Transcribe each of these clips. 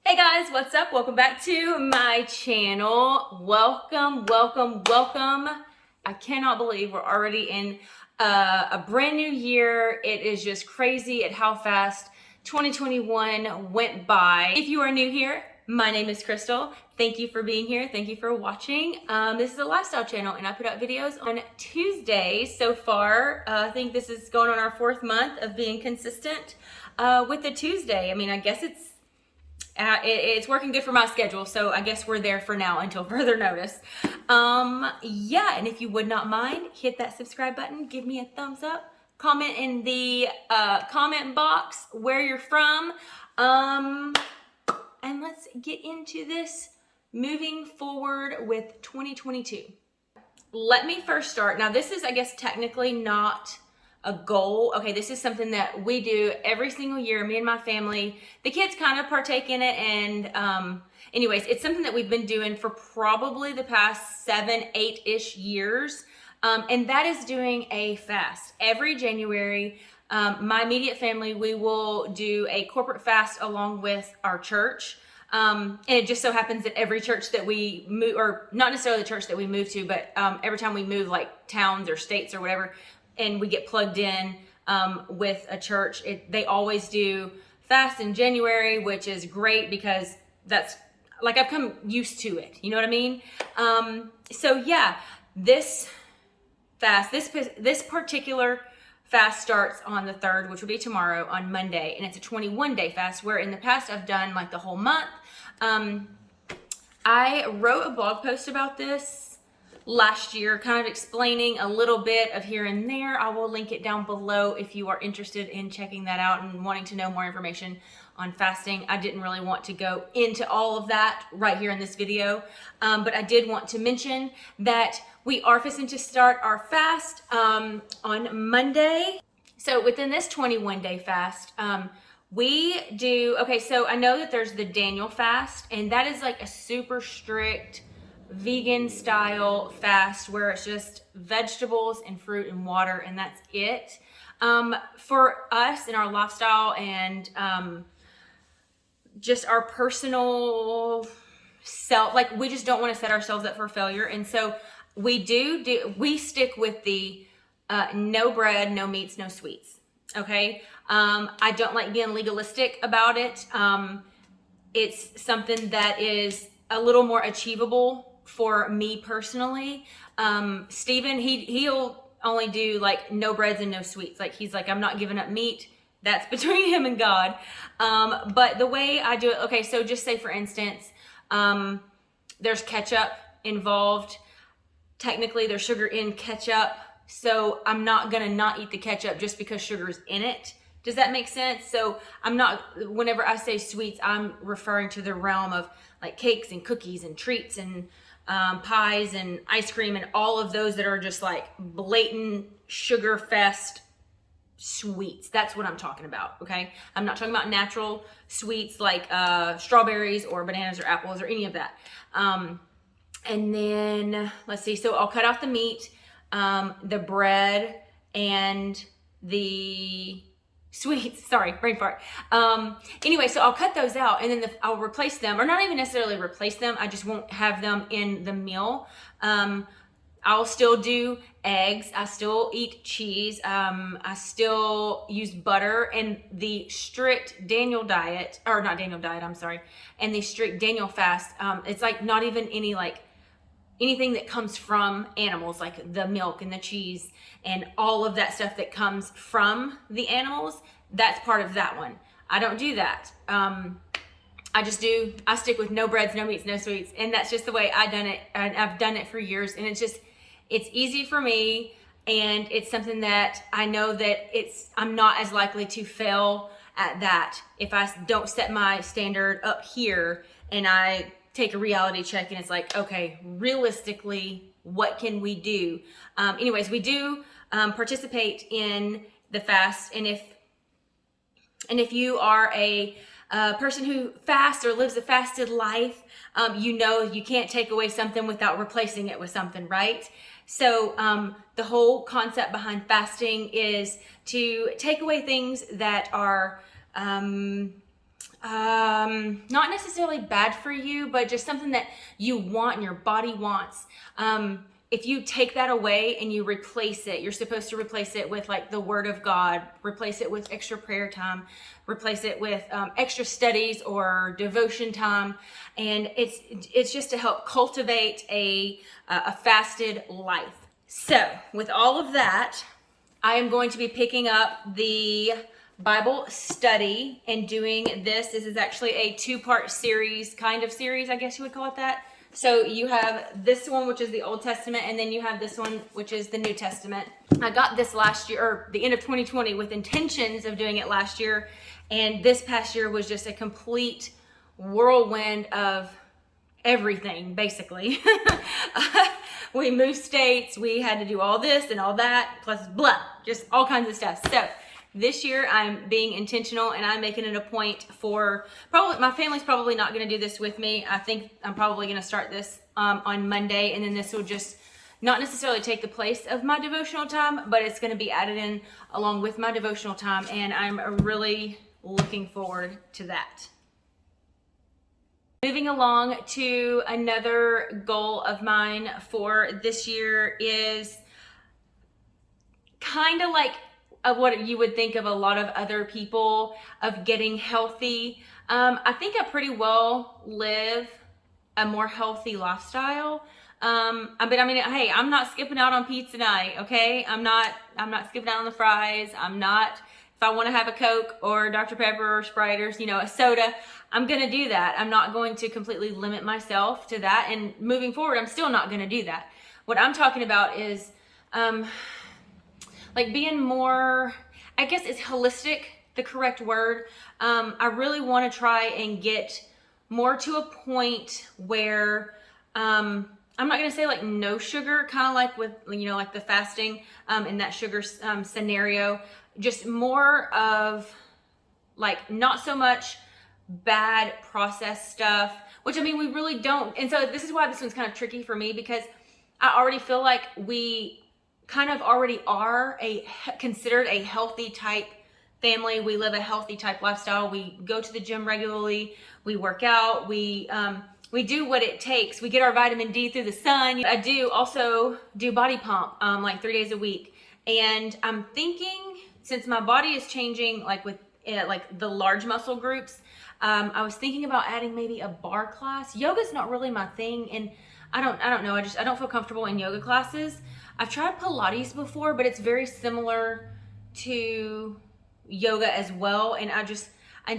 Hey guys, what's up? Welcome back to my channel. Welcome. I cannot believe we're already in a brand new year. It is just crazy at how fast 2021 went by. If you are new here, my name is Krystal. Thank you for being here. Thank you for watching. This is a lifestyle channel and I put out videos on Tuesdays so far. I think this is going on our 4th month of being consistent with the Tuesday. I mean, I guess it's working good for my schedule, so I guess we're there for now until further notice. Yeah, and if you would not mind, hit that subscribe button, give me a thumbs up, comment in the comment box where you're from, and let's get into this moving forward with 2022. Let me first start. Now, this is, I guess, technically not a goal. Okay, this is something that we do every single year, me and my family. The kids kind of partake in it, and anyways, it's something that we've been doing for probably the past 7, 8-ish years, and that is doing a fast. Every January, my immediate family, we will do a corporate fast along with our church. And it just so happens that every church that we move, or not necessarily the church that we move to, but every time we move like towns or states or whatever, and we get plugged in with a church, they always do fast in January, which is great because that's like I've come used to it. You know what I mean? So yeah, this fast, this particular fast starts on the 3rd, which will be tomorrow on Monday, and it's a 21-day fast. Where in the past I've done like the whole month. I wrote a blog post about this last year, kind of explaining a little bit of here and there. I will link it down below if you are interested in checking that out and wanting to know more information on fasting. I didn't really want to go into all of that right here in this video, but I did want to mention that we are fixing to start our fast on Monday. So within this 21-day fast, we do, okay, so I know that there's the Daniel fast, and that is like a super strict vegan style fast where it's just vegetables and fruit and water, and that's it. For us in our lifestyle and just our personal self, like we just don't want to set ourselves up for failure, and so we stick with the no bread, no meats, no sweets. Okay, I don't like being legalistic about it. It's something that is a little more achievable for me personally. Steven, he'll only do like no breads and no sweets. Like he's like, I'm not giving up meat. That's between him and God. But the way I do it, okay, so just say for instance, there's ketchup involved. Technically there's sugar in ketchup. So I'm not gonna not eat the ketchup just because sugar's in it. Does that make sense? So I'm not, whenever I say sweets, I'm referring to the realm of like cakes and cookies and treats and pies and ice cream and all of those that are just like blatant sugar fest sweets. That's what I'm talking about, okay? I'm not talking about natural sweets like strawberries or bananas or apples or any of that. And then, let's see, so I'll cut out the meat, the bread, and the sweets, sorry, brain fart. Anyway, so I'll cut those out, and then I'll replace them, or not even necessarily replace them, I just won't have them in the meal. I'll still do eggs, I still eat cheese, I still use butter, and the strict Daniel diet, or not Daniel diet, I'm sorry, and the strict Daniel fast, it's like not even any like anything that comes from animals, like the milk and the cheese and all of that stuff that comes from the animals, that's part of that one. I don't do that. I stick with no breads, no meats, no sweets. And that's just the way I've done it. And I've done it for years. And it's easy for me. And it's something that I know that I'm not as likely to fail at that if I don't set my standard up here and I take a reality check and it's like, okay, realistically, what can we do? Anyways, we do participate in the fast, and if you are a person who fasts or lives a fasted life, you know you can't take away something without replacing it with something, right? So the whole concept behind fasting is to take away things that are not necessarily bad for you, but just something that you want and your body wants. If you take that away and you replace it, you're supposed to replace it with like the Word of God, replace it with extra prayer time, replace it with extra studies or devotion time, and it's just to help cultivate a fasted life. So with all of that, I am going to be picking up the Bible study and doing this. This is actually a two-part series, kind of series, I guess you would call it that. So you have this one, which is the Old Testament, and then you have this one, which is the New Testament. I got this last year, or the end of 2020, with intentions of doing it last year, and this past year was just a complete whirlwind of everything, basically. We moved states, we had to do all this and all that, plus blah, just all kinds of stuff. So this year I'm being intentional, and I'm making it a point for, probably my family's probably not going to do this with me. I think I'm probably going to start this on Monday, and then this will just not necessarily take the place of my devotional time, but it's going to be added in along with my devotional time, and I'm really looking forward to that. Moving along to another goal of mine for this year is kind of like what you would think of a lot of other people, of getting healthy. I think I pretty well live a more healthy lifestyle. But I mean, hey, I'm not skipping out on pizza night, okay? I'm not skipping out on the fries. I'm not, if I want to have a Coke or Dr. Pepper or Sprite or, a soda, I'm going to do that. I'm not going to completely limit myself to that. And moving forward, I'm still not going to do that. What I'm talking about is, like being more, I guess is holistic the correct word? I really want to try and get more to a point where, I'm not going to say like no sugar, kind of like with, like the fasting, in that sugar, scenario, just more of like not so much bad processed stuff, which I mean, we really don't. And so this is why this one's kind of tricky for me, because I already feel like we kind of already are considered a healthy type family. We live a healthy type lifestyle. We go to the gym regularly. We work out. We do what it takes. We get our vitamin D through the sun. I do also do body pump, like 3 days a week. And I'm thinking, since my body is changing, like with like the large muscle groups, I was thinking about adding maybe a bar class. Yoga's not really my thing, and I don't know. I don't feel comfortable in yoga classes. I've tried Pilates before, but it's very similar to yoga as well. And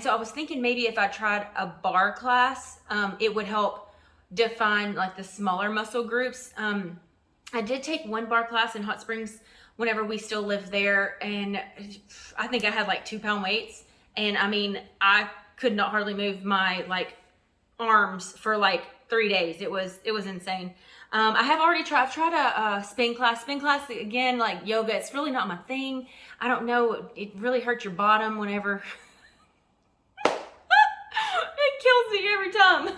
so I was thinking maybe if I tried a bar class, it would help define like the smaller muscle groups. I did take one bar class in Hot Springs whenever we still lived there, and I think I had like 2-pound weights. And I mean, I could not hardly move my like arms for like 3 days. It was insane. I've tried a spin class. Spin class, again, like yoga, it's really not my thing. I don't know. It really hurts your bottom whenever. It kills me every time.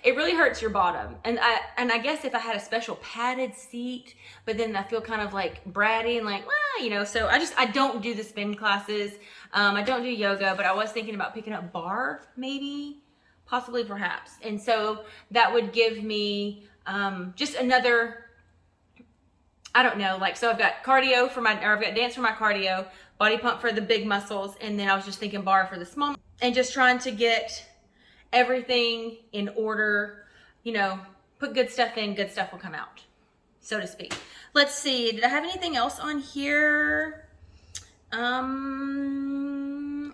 It really hurts your bottom. And I guess if I had a special padded seat, but then I feel kind of like bratty and like, well, so I don't do the spin classes. I don't do yoga, but I was thinking about picking up bar, maybe. Possibly, perhaps. And so that would give me just another, I don't know, like, so I've got cardio I've got dance for my cardio, body pump for the big muscles, and then I was just thinking bar for the small, and just trying to get everything in order, put good stuff in, good stuff will come out, so to speak. Let's see, did I have anything else on here? Add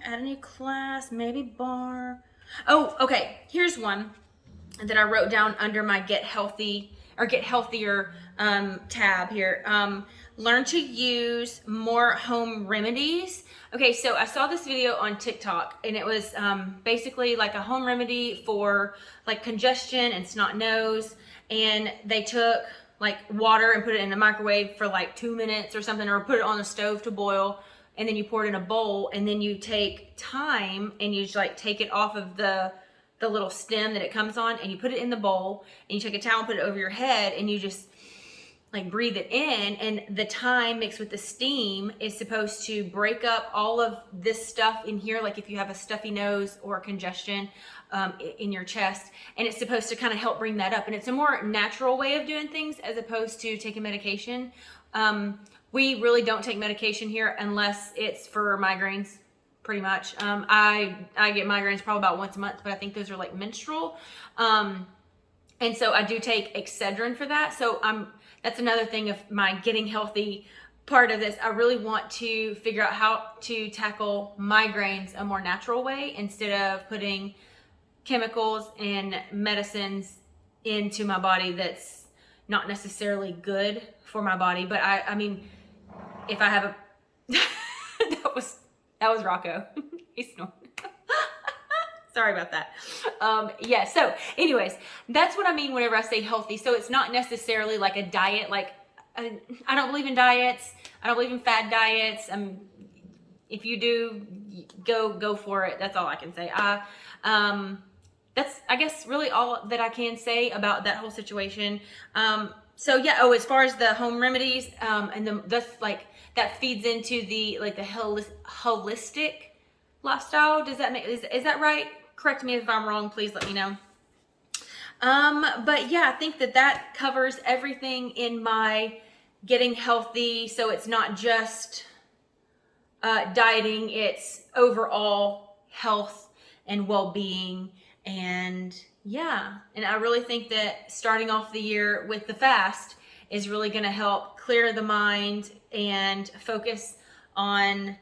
a new class, maybe bar. Oh, okay. Here's one that I wrote down under my get healthy or get healthier tab here. Learn to use more home remedies. Okay, so I saw this video on TikTok, and it was basically like a home remedy for like congestion and snot nose. And they took like water and put it in the microwave for like 2 minutes or something, or put it on the stove to boil. And then you pour it in a bowl, and then you take thyme and you just like take it off of the little stem that it comes on, and you put it in the bowl, and you take a towel and put it over your head, and you just like breathe it in, and the thyme mixed with the steam is supposed to break up all of this stuff in here, like if you have a stuffy nose or congestion in your chest, and it's supposed to kind of help bring that up. And it's a more natural way of doing things as opposed to taking medication. We really don't take medication here unless it's for migraines, pretty much. I get migraines probably about once a month, but I think those are like menstrual. And so I do take Excedrin for that. So that's another thing of my getting healthy part of this. I really want to figure out how to tackle migraines a more natural way instead of putting chemicals and medicines into my body that's not necessarily good for my body. But I mean, if I have a that was Rocco. He's snoring. Sorry about that. Yeah, so anyways, that's what I mean whenever I say healthy. So it's not necessarily like a diet. Like, I don't believe in diets. I don't believe in fad diets. If you do, go for it. That's all I can say. That's, I guess, really all that I can say about that whole situation. So yeah, as far as the home remedies, and that's like, that feeds into the, like, the holistic lifestyle. Does that make, is that right? Correct me if I'm wrong, please let me know. But yeah, I think that covers everything in my getting healthy. So it's not just dieting, it's overall health and well-being. And yeah, and I really think that starting off the year with the fast is really going to help clear the mind and focus on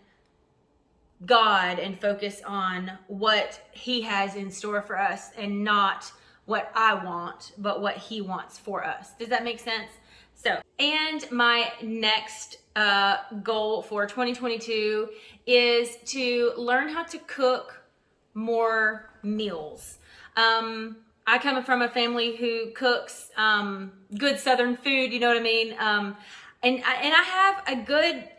God and focus on what He has in store for us, and not what I want, but what He wants for us. Does that make sense? So, and my next goal for 2022 is to learn how to cook more meals. I come from a family who cooks good Southern food, you know what I mean? And I have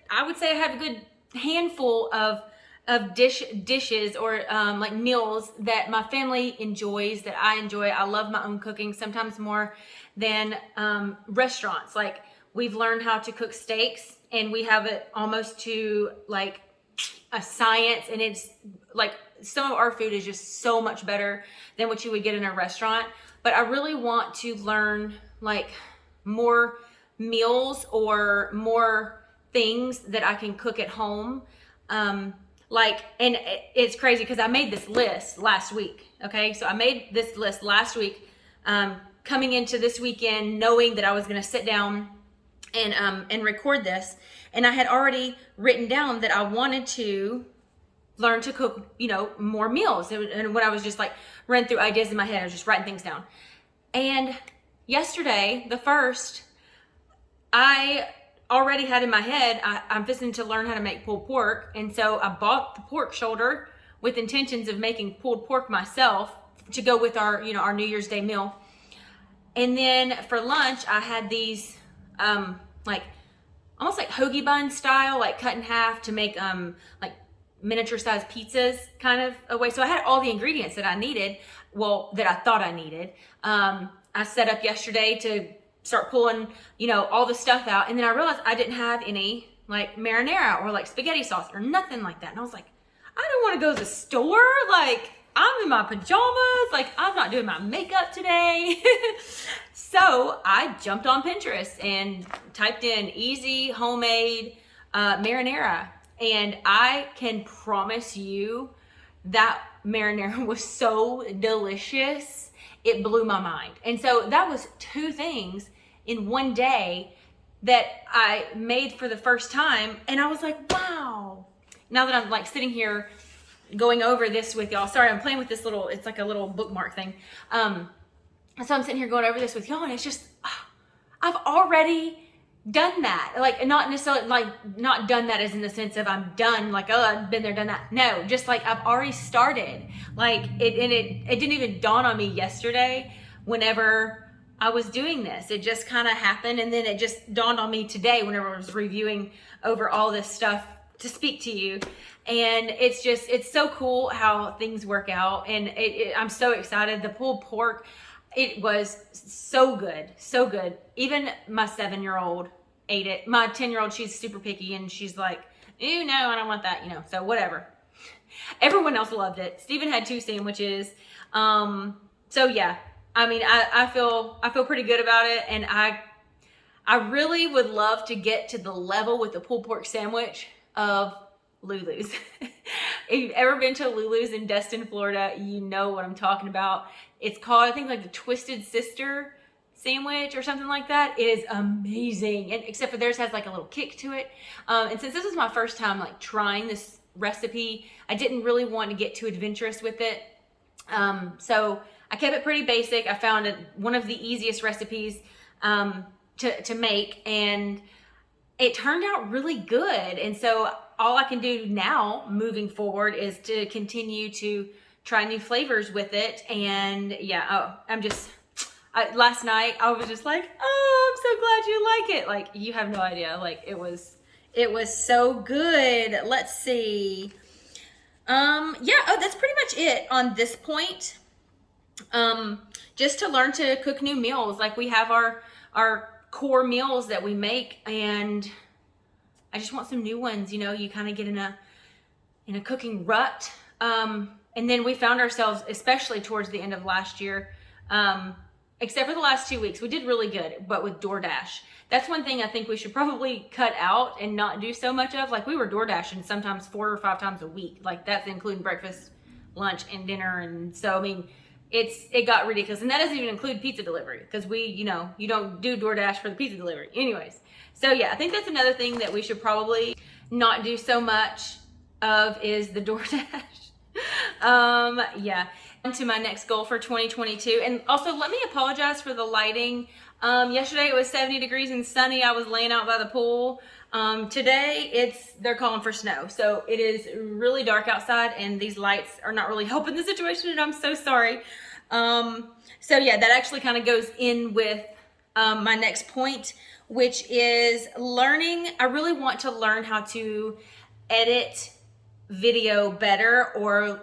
I would say I have a good handful of dishes or like meals that my family enjoys, that I enjoy. I love my own cooking, sometimes more than restaurants. Like, we've learned how to cook steaks, and we have it almost to like a science, and it's like some of our food is just so much better than what you would get in a restaurant. But I really want to learn like more meals or more things that I can cook at home. Like, and it's crazy because I made this list last week. Okay. So I made this list last week, coming into this weekend, knowing that I was going to sit down and record this. And I had already written down that I wanted to learn to cook, more meals. And when I was just like running through ideas in my head, I was just writing things down. And yesterday, the first, I already had in my head, I'm fixing to learn how to make pulled pork. And so I bought the pork shoulder with intentions of making pulled pork myself to go with our, our New Year's Day meal. And then for lunch, I had these, like almost like hoagie bun style, like cut in half to make, like miniature sized pizzas kind of a way. So I had all the ingredients that I needed. Well, that I thought I needed. I set up yesterday to start pulling, all the stuff out. And then I realized I didn't have any like marinara or like spaghetti sauce or nothing like that. And I was like, I don't want to go to the store. Like, I'm in my pajamas. Like, I'm not doing my makeup today. So I jumped on Pinterest and typed in easy homemade marinara. And I can promise you that marinara was so delicious. It blew my mind. And so that was 2 things in one day that I made for the first time. And I was like, wow. Now that I'm like sitting here going over this with y'all, sorry, I'm playing with this little, it's like a little bookmark thing. So I'm sitting here going over this with y'all, and it's just, I've already done that. Like, not necessarily like not done that as in the sense of I'm done, like, oh, I've been there, done that. No, just like I've already started. Like it didn't even dawn on me yesterday whenever I was doing this. It just kind of happened, and then it just dawned on me today whenever I was reviewing over all this stuff to speak to you. And it's so cool how things work out, and I'm so excited. The pulled pork, It was so good, so good. Even my 7-year-old ate it. My 10-year-old, she's super picky, and she's like, "Ew, no, I don't want that," so whatever. Everyone else loved it. Steven had 2 sandwiches. So yeah, I mean, I feel pretty good about it, and I really would love to get to the level with the pulled pork sandwich of Lulu's. If you've ever been to Lulu's in Destin, Florida, you know what I'm talking about. It's called, I think, like the Twisted Sister sandwich or something like that. It is amazing, and except for theirs has like a little kick to it. And since this was my first time like trying this recipe, I didn't really want to get too adventurous with it. So I kept it pretty basic. I found one of the easiest recipes to make, and it turned out really good. And so all I can do now moving forward is to continue to try new flavors with it. And yeah, last night I was just like, oh, I'm so glad you like it. Like, you have no idea. Like, it was so good. Let's see. That's pretty much it on this point. Just to learn to cook new meals. Like, we have our core meals that we make, and I just want some new ones. You kind of get in a cooking rut. And then we found ourselves, especially towards the end of last year, except for the last 2 weeks, we did really good, but with DoorDash. That's one thing I think we should probably cut out and not do so much of. Like, we were DoorDashing sometimes 4 or 5 times a week. Like, that's including breakfast, lunch, and dinner. And so, I mean, it got ridiculous. And that doesn't even include pizza delivery, because you don't do DoorDash for the pizza delivery. Anyways, so yeah, I think that's another thing that we should probably not do so much of, is the DoorDash. Yeah. To my next goal for 2022. And also, let me apologize for the lighting. Yesterday it was 70 degrees and sunny. I was laying out by the pool. Today they're calling for snow. So it is really dark outside, and these lights are not really helping the situation, and I'm so sorry. So yeah, that actually kind of goes in with my next point, which is learning. I really want to learn how to edit video better, or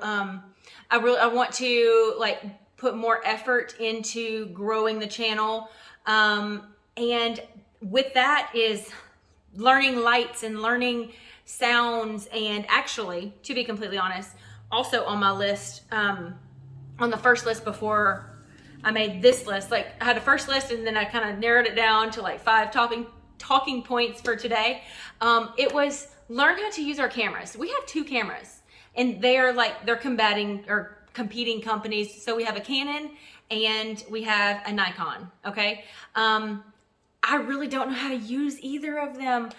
I want to like put more effort into growing the channel. And with that is learning lights and learning sounds. And actually, to be completely honest, also on my list, on the first list before I made this list, like I had a first list and then I kind of narrowed it down to like 5 talking points for today. It was learn how to use our cameras. We have 2 cameras, and they're competing companies. So we have a Canon and we have a Nikon. Okay. I really don't know how to use either of them.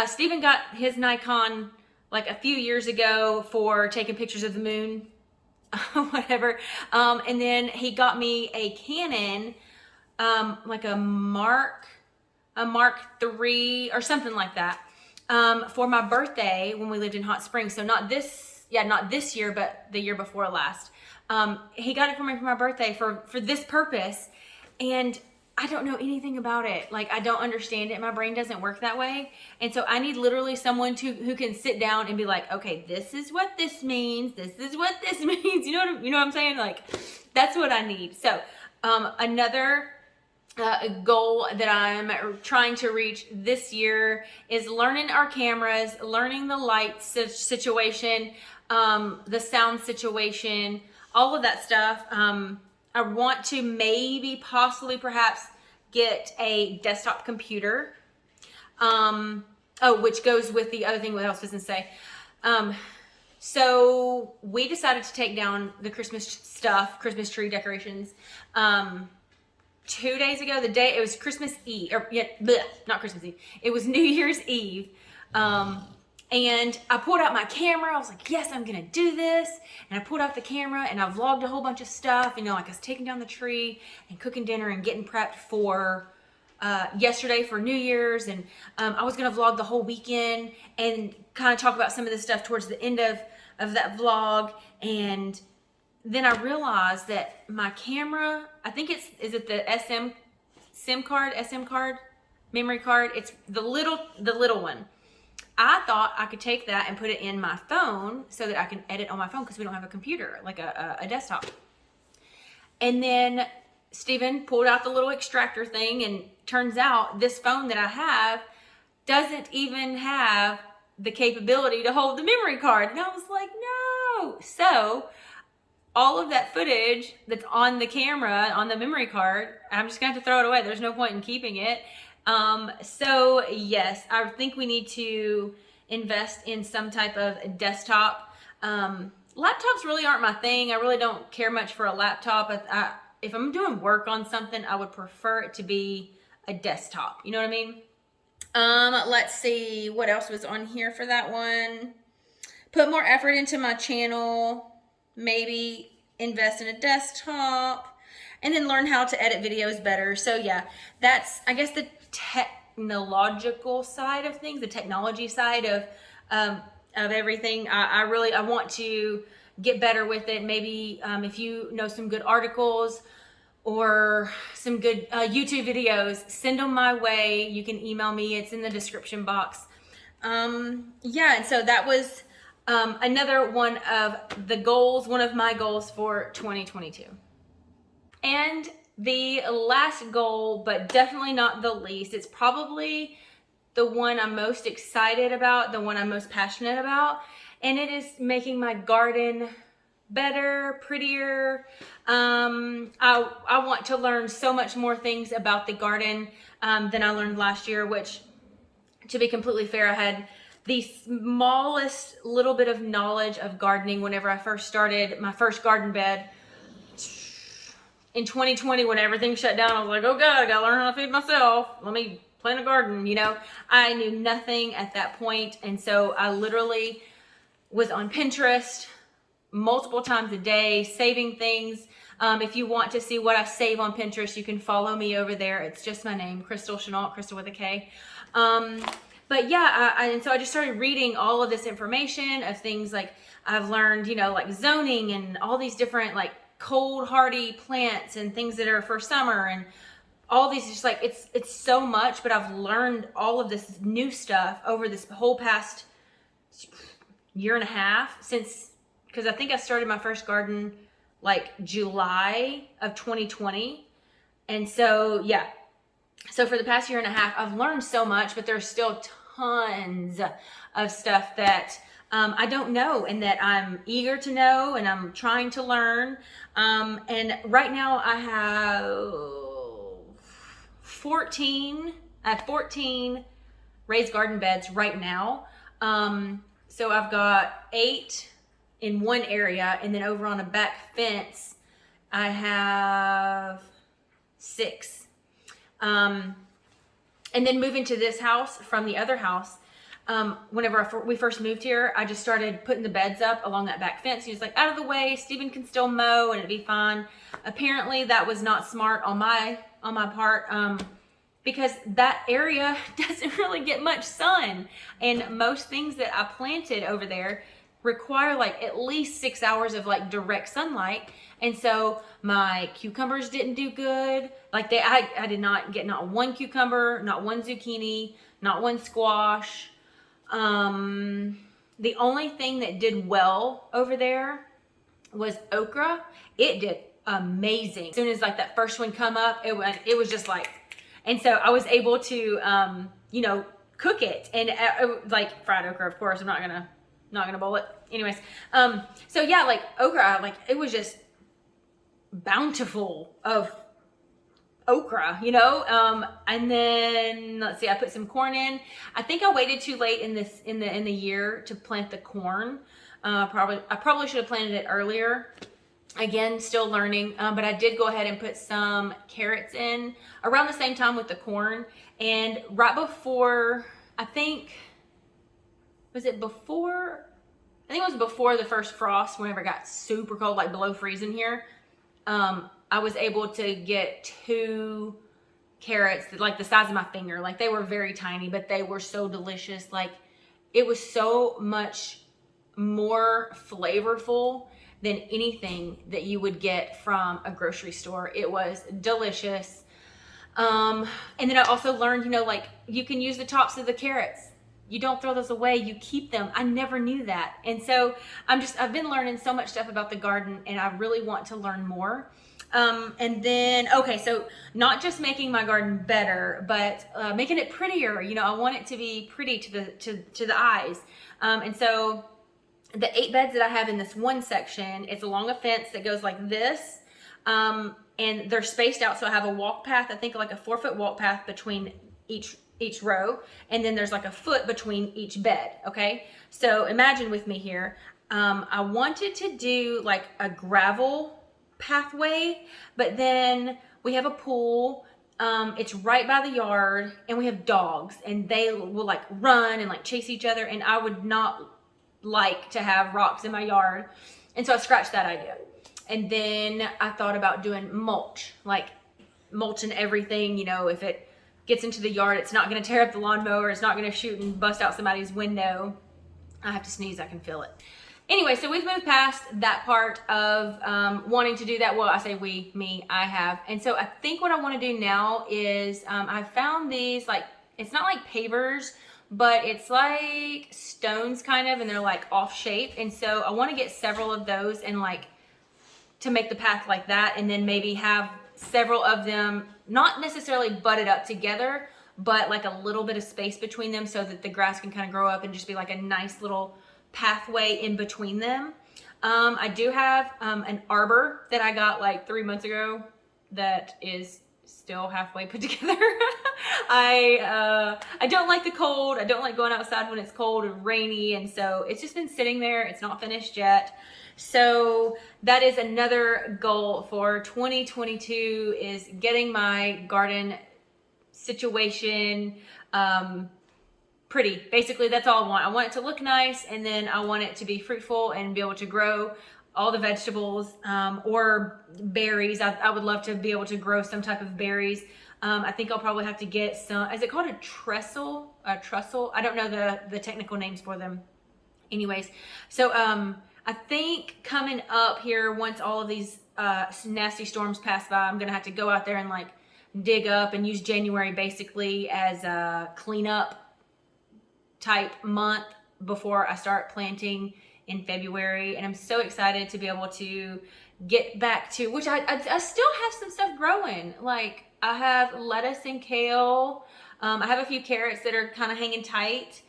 Steven got his Nikon like a few years ago for taking pictures of the moon, whatever. And then he got me a Canon, like a Mark III or something like that, for my birthday when we lived in Hot Springs. So not this year, but the year before last. He got it for me for my birthday for this purpose, and I don't know anything about it. Like, I don't understand it. My brain doesn't work that way. And so I need literally someone who can sit down and be like, okay, this is what this means. This is what this means. You know what I'm saying? Like, that's what I need. So, another goal that I'm trying to reach this year is learning our cameras, learning the light situation, the sound situation, all of that stuff. I want to maybe possibly perhaps get a desktop computer. Which goes with the other thing what I was supposed to say. So we decided to take down the Christmas stuff, Christmas tree decorations, 2 days ago. It was Christmas Eve, not Christmas Eve. It was New Year's Eve. And I pulled out my camera. I was like, yes, I'm going to do this. And I pulled out the camera and I vlogged a whole bunch of stuff. Like I was taking down the tree and cooking dinner and getting prepped for yesterday for New Year's. And I was going to vlog the whole weekend and kind of talk about some of this stuff towards the end of that vlog. And then I realized that my camera, I think is it the SM card, memory card? It's the little one. I thought I could take that and put it in my phone so that I can edit on my phone, because we don't have a computer, like a desktop. And then Steven pulled out the little extractor thing, and turns out this phone that I have doesn't even have the capability to hold the memory card. And I was like, no. So all of that footage that's on the camera, on the memory card, I'm just going to have to throw it away. There's no point in keeping it. So yes, I think we need to invest in some type of desktop. Laptops really aren't my thing. I really don't care much for a laptop. If I'm doing work on something, I would prefer it to be a desktop. You know what I mean? Let's see what else was on here for that one. Put more effort into my channel, maybe invest in a desktop, and then learn how to edit videos better. So yeah, that's, I guess, the technological side of things, the technology side of everything. I want to get better with it. Maybe if you know some good articles or some good YouTube videos, send them my way. You can email me. It's in the description box. Yeah, and so that was another one of the goals, one of my goals for 2022. And the last goal, but definitely not the least, it's probably the one I'm most excited about, the one I'm most passionate about, and it is making my garden better, prettier. I want to learn so much more things about the garden than I learned last year, which, to be completely fair, I had the smallest little bit of knowledge of gardening whenever I first started my first garden bed. In 2020, when everything shut down, I was like, oh God, I gotta learn how to feed myself. Let me plant a garden, you know? I knew nothing at that point, and so I literally was on Pinterest multiple times a day, saving things. If you want to see what I save on Pinterest, you can follow me over there. It's just my name, krystalchenault, Krystal with a K. But yeah, and so I just started reading all of this information of things like I've learned, you know, like zoning and all these different like cold hardy plants and things that are for summer and all these, just like it's so much. But I've learned all of this new stuff over this whole past year and a half, since, because I think I started my first garden like July of 2020. And so yeah, so for the past year and a half, I've learned so much, but there's still tons of stuff that I don't know and that I'm eager to know and I'm trying to learn. And right now I have 14 raised garden beds right now. So I've got 8 in one area, and then over on a back fence, I have 6. And then moving to this house from the other house, whenever we first moved here, I just started putting the beds up along that back fence. He was like, out of the way, Steven can still mow and it'd be fine. Apparently that was not smart on my part, because that area doesn't really get much sun. And most things that I planted over there require like at least 6 hours of like direct sunlight. And so my cucumbers didn't do good. Like I did not get not one cucumber, not one zucchini, not one squash. The only thing that did well over there was okra. It did amazing. As soon as like that first one come up, it was just like, and so I was able to, you know, cook it, and like fried okra, of course. I'm not gonna bowl it. Anyways, so yeah, like okra, like it was just bountiful of okra, you know. And then let's see, I put some corn in. I think I waited too late in the year to plant the corn. I probably should have planted it earlier. Again, still learning, but I did go ahead and put some carrots in around the same time with the corn. And right before, I think it was before the first frost, whenever it got super cold, like below freezing here. I was able to get 2 carrots that, like the size of my finger. Like they were very tiny, but they were so delicious. Like it was so much more flavorful than anything that you would get from a grocery store. It was delicious. And then I also learned, you know, like you can use the tops of the carrots. You don't throw those away, you keep them. I never knew that. And so I've been learning so much stuff about the garden, and I really want to learn more. And then, okay, so not just making my garden better, but making it prettier. You know, I want it to be pretty to the eyes. And so the 8 beds that I have in this one section, it's along a fence that goes like this. And they're spaced out, so I have a walk path, I think like a 4-foot walk path between each row, and then there's like a foot between each bed, okay? So imagine with me here, I wanted to do like a gravel pathway, but then we have a pool, it's right by the yard, and we have dogs, and they will like run and like chase each other, and I would not like to have rocks in my yard, and so I scratched that idea. And then I thought about doing mulch, like mulching everything, you know, if it gets into the yard, it's not going to tear up the lawnmower, it's not going to shoot and bust out somebody's window. I have to sneeze, I can feel it. Anyway, so we've moved past that part of wanting to do that. Well, I say we, me, I have. And so I think what I want to do now is I found these, like, it's not like pavers, but it's like stones kind of, and they're like off shape. And so I want to get several of those and like to make the path like that, and then maybe have several of them not necessarily butted up together, but like a little bit of space between them so that the grass can kind of grow up and just be like a nice little pathway in between them. I do have an arbor that I got like 3 months ago that is still halfway put together. I don't like the cold. I don't like going outside when it's cold and rainy, and so it's just been sitting there. It's not finished yet. So that is another goal for 2022, is getting my garden situation pretty. Basically, that's all I want. I want it to look nice, and then I want it to be fruitful and be able to grow all the vegetables or berries. I would love to be able to grow some type of berries. I think I'll probably have to get some, is it called a trestle? A trussel? I don't know the technical names for them. Anyways, so I think coming up here, once all of these nasty storms pass by, I'm gonna have to go out there and like dig up and use January basically as a cleanup type month before I start planting in February. And I'm so excited to be able to get back to, which I still have some stuff growing. Like I have lettuce and kale. I have a few carrots that are kind of hanging tight.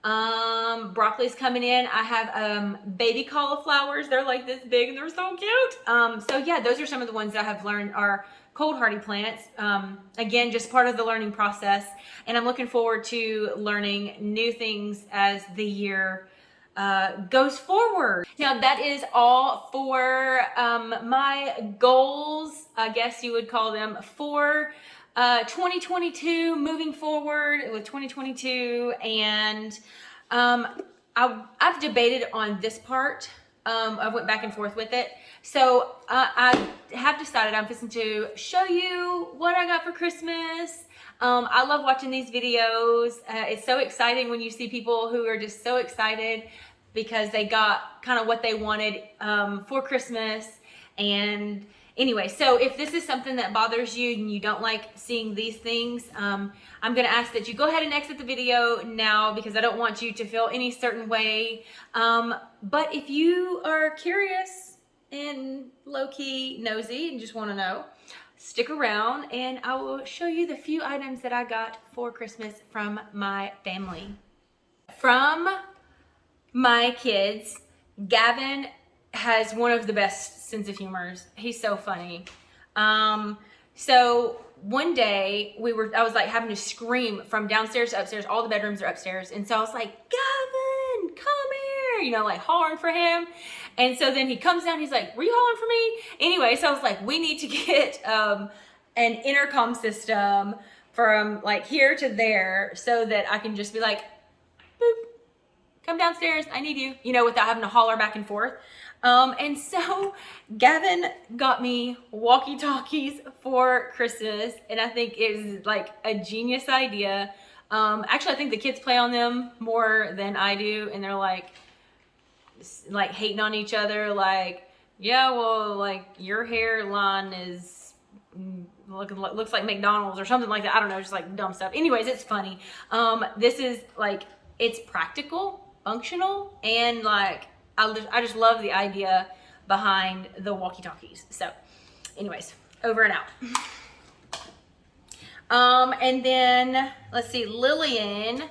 Broccoli's coming in. I have baby cauliflowers. They're like this big and they're so cute. So yeah, those are some of the ones that I have learned are cold hardy plants. Again, just part of the learning process. And I'm looking forward to learning new things as the year goes forward. Now that is all for my goals, I guess you would call them, for 2022, moving forward with 2022. And I've debated on this part. I went back and forth with it. So I have decided I'm fixing to show you what I got for Christmas. I love watching these videos. It's so exciting when you see people who are just so excited because they got kind of what they wanted for Christmas. And anyway, so if this is something that bothers you and you don't like seeing these things, I'm going to ask that you go ahead and exit the video now because I don't want you to feel any certain way. But if you are curious and low-key nosy and just want to know, stick around and I will show you the few items that I got for Christmas from my family. From my kids, Gavin has one of the best sense of humors. He's so funny. So one day I was like having to scream from downstairs to upstairs. All the bedrooms are upstairs. And so I was like, Gavin, come here, you know, like hollering for him. And so then he comes down, he's like, were you hollering for me? Anyway, so I was like, we need to get an intercom system from like here to there so that I can just be like, boop, come downstairs, I need you, you know, without having to holler back and forth. And so Gavin got me walkie-talkies for Christmas, and I think it was like a genius idea. Actually, I think the kids play on them more than I do, and they're like hating on each other, like, yeah, well, like your hairline is looks like McDonald's or something like that. I don't know, just like dumb stuff. Anyways, it's funny. This is like, it's practical, functional, and like I just love the idea behind the walkie-talkies. So anyways, over and out. And then let's see, Lillian,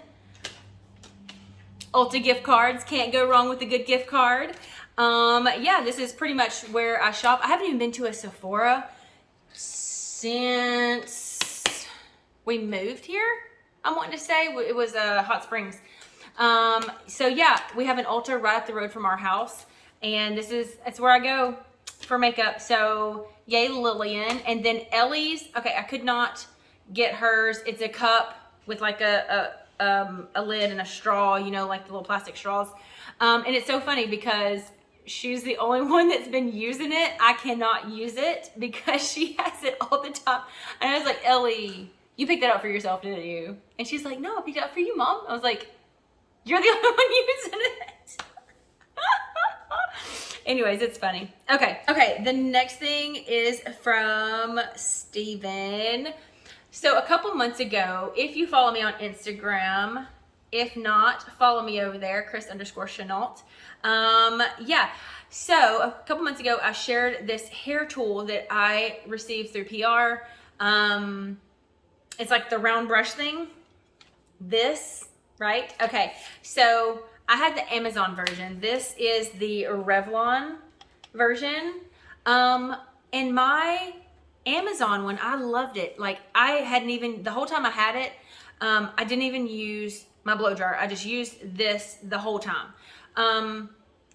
Ulta gift cards. Can't go wrong with a good gift card. Yeah, this is pretty much where I shop. I haven't even been to a Sephora since we moved here. I'm wanting to say it was Hot Springs. So yeah, we have an Ulta right up the road from our house, and it's where I go for makeup. So yay, Lillian. And then Ellie's. Okay, I could not get hers. It's a cup with like a lid and a straw, you know, like the little plastic straws. And it's so funny because she's the only one that's been using it. I cannot use it because she has it all the time. And I was like, Ellie, you picked that up for yourself, didn't you? And she's like, no, I picked it up for you, Mom. I was like, you're the only one using it. Anyways, it's funny. Okay, the next thing is from Steven. So a couple months ago, if you follow me on Instagram, if not, follow me over there, krys_chenault. Yeah, so a couple months ago, I shared this hair tool that I received through PR. It's like the round brush thing. This, right? Okay, so I had the Amazon version. This is the Revlon version. And my Amazon one, I loved it. Like I hadn't even, the whole time I had it, I didn't even use my blow dryer. I just used this the whole time.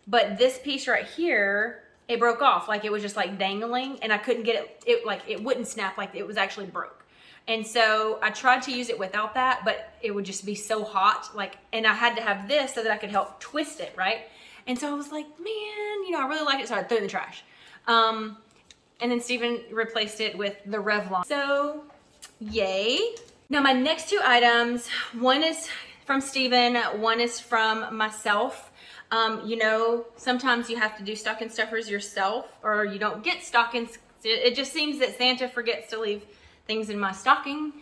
But this piece right here, it broke off. Like it was just like dangling and I couldn't get it, it wouldn't snap, like it was actually broke. And so I tried to use it without that, but it would just be so hot. And I had to have this so that I could help twist it, right? And so I was like, man, you know, I really like it. So I threw it in the trash. And then Steven replaced it with the Revlon. So yay. Now my next two items, one is from Steven, one is from myself. You know, sometimes you have to do stocking stuffers yourself, or you don't get stockings. It just seems that Santa forgets to leave things in my stocking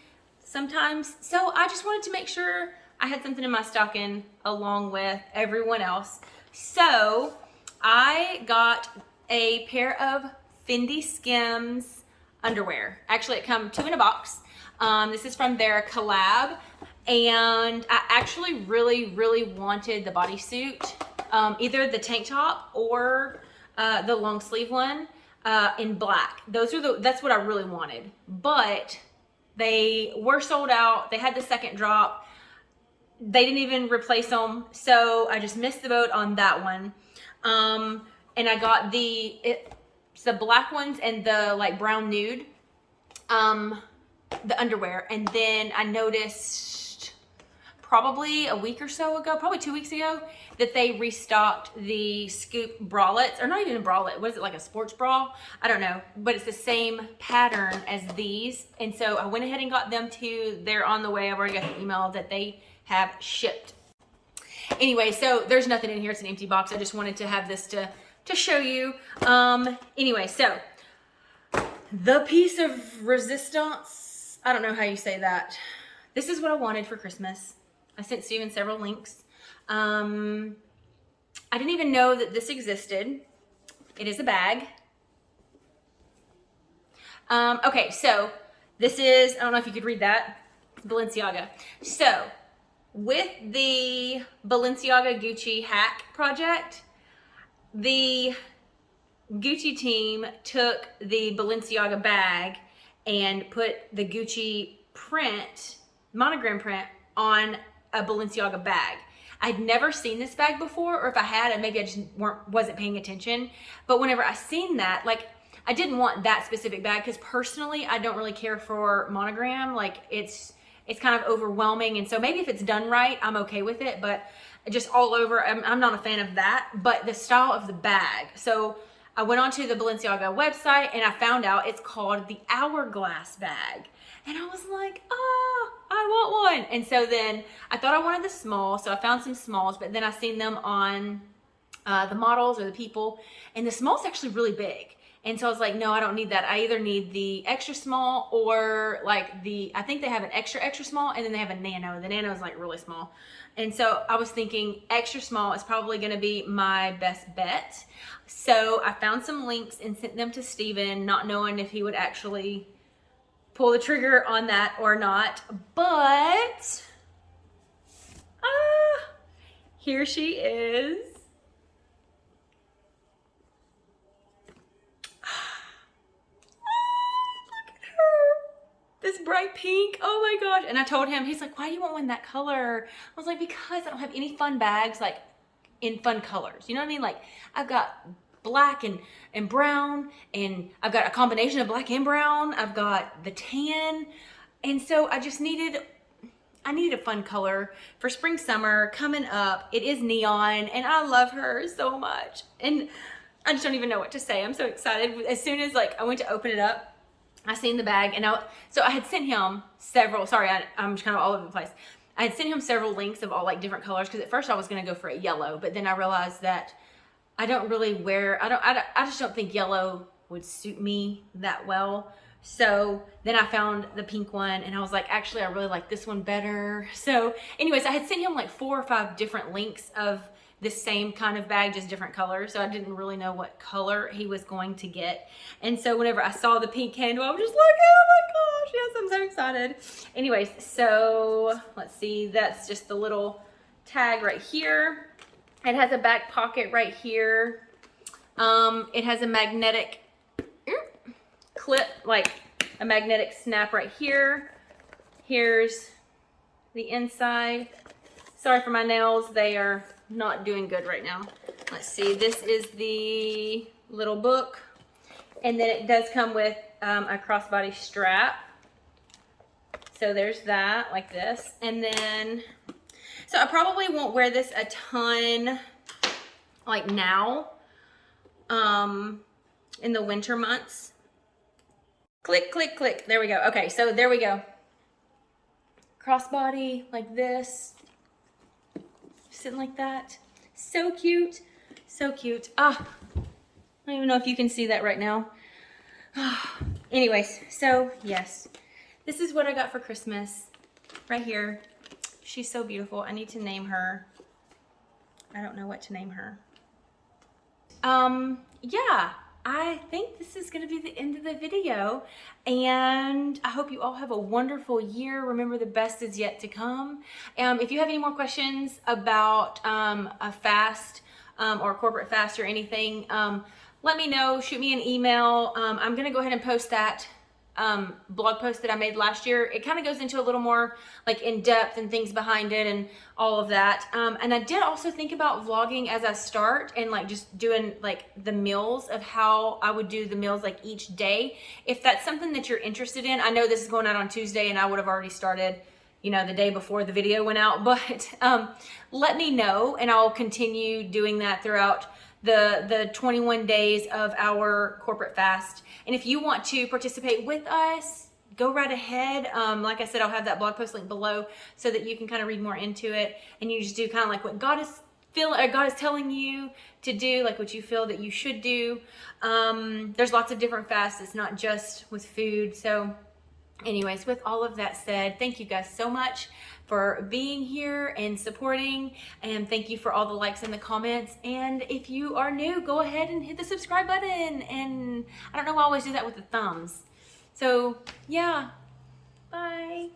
sometimes. So I just wanted to make sure I had something in my stocking along with everyone else. So I got a pair of Fendi Skims underwear. Actually, it comes 2 in a box. This is from their collab. And I actually really wanted the bodysuit, either the tank top or the long sleeve one in black. That's what I really wanted. But they were sold out. They had the second drop. They didn't even replace them. So I just missed the boat on that one. And I got it's the black ones and the like brown nude, the underwear. And then I noticed probably a week or so ago, probably 2 weeks ago, that they restocked the Scoop bralettes, or not even a bralette. What is it, like a sports bra? I don't know, but it's the same pattern as these. And so I went ahead and got them too. They're on the way. I've already got the email that they have shipped. Anyway, so there's nothing in here. It's an empty box. I just wanted to have this to show you. Anyway, so the piece of resistance, I don't know how you say that. This is what I wanted for Christmas. I sent Steven several links. I didn't even know that this existed. It is a bag. Okay, so this is, I don't know if you could read that, Balenciaga. So with the Balenciaga Gucci hack project, the Gucci team took the Balenciaga bag and put the Gucci print, monogram print, on a Balenciaga bag. I'd never seen this bag before, or if I had, maybe I just wasn't paying attention. But whenever I seen that, like, I didn't want that specific bag because personally, I don't really care for monogram. Like, it's kind of overwhelming. And so maybe if it's done right, I'm okay with it. But just all over, I'm not a fan of that. But the style of the bag. So I went onto the Balenciaga website and I found out it's called the Hourglass Bag. And I was like, I want one. And so then I thought I wanted the small. So I found some smalls, but then I seen them on the models or the people. And the small's actually really big. And so I was like, no, I don't need that. I either need the extra small or like I think they have an extra small, and then they have a nano. The nano is like really small. And so I was thinking extra small is probably going to be my best bet. So I found some links and sent them to Steven, not knowing if he would actually pull the trigger on that or not. But here she is. This bright pink, oh my gosh. And I told him, he's like, why do you want one that color? I was like, because I don't have any fun bags like in fun colors. You know what I mean? Like I've got black and brown, and I've got a combination of black and brown. I've got the tan. And so I needed a fun color for spring, summer coming up. It is neon, and I love her so much. And I just don't even know what to say. I'm so excited. As soon as like I went to open it up, I seen the bag, and so I had sent him several, sorry, I'm kind of all over the place. I had sent him several links of all like different colors, because at first I was going to go for a yellow, but then I realized that I don't really wear, I just don't think yellow would suit me that well. So then I found the pink one, and I was like, actually, I really like this one better. So anyways, I had sent him like 4 or 5 different links of the same kind of bag, just different colors. So I didn't really know what color he was going to get. And so whenever I saw the pink handle, I was just like, oh my gosh, yes, I'm so excited. Anyways, so let's see, that's just the little tag right here. It has a back pocket right here. It has a magnetic clip, like a magnetic snap right here. Here's the inside. Sorry for my nails, they are not doing good right now. Let's see, this is the little book, and then it does come with a crossbody strap. So there's that, like this. And then, so I probably won't wear this a ton like now in the winter months. Click, click, click. There we go. Okay, so there we go. Crossbody like this. Sitting like that. So cute. So cute. I don't even know if you can see that right now. Anyways, so yes. This is what I got for Christmas. Right here. She's so beautiful. I need to name her. I don't know what to name her. Yeah. I think this is going to be the end of the video, and I hope you all have a wonderful year. Remember, the best is yet to come. If you have any more questions about a fast or a corporate fast or anything, let me know. Shoot me an email. I'm going to go ahead and post that blog post that I made last year. It kind of goes into a little more like in depth and things behind it and all of that. And I did also think about vlogging as I start, and like just doing like the meals of how I would do the meals like each day. If that's something that you're interested in, I know this is going out on Tuesday, and I would have already started, you know, the day before the video went out, but let me know, and I'll continue doing that throughout the 21 days of our corporate fast. And if you want to participate with us, go right ahead. Like I said, I'll have that blog post link below so that you can kind of read more into it, and you just do kind of like what God is telling you to do, like what you feel that you should do. There's lots of different fasts. It's not just with food. So anyways, with all of that said, thank you guys so much for being here and supporting, and thank you for all the likes and the comments. And if you are new, go ahead and hit the subscribe button, and I don't know why I always do that with the thumbs. So yeah, bye.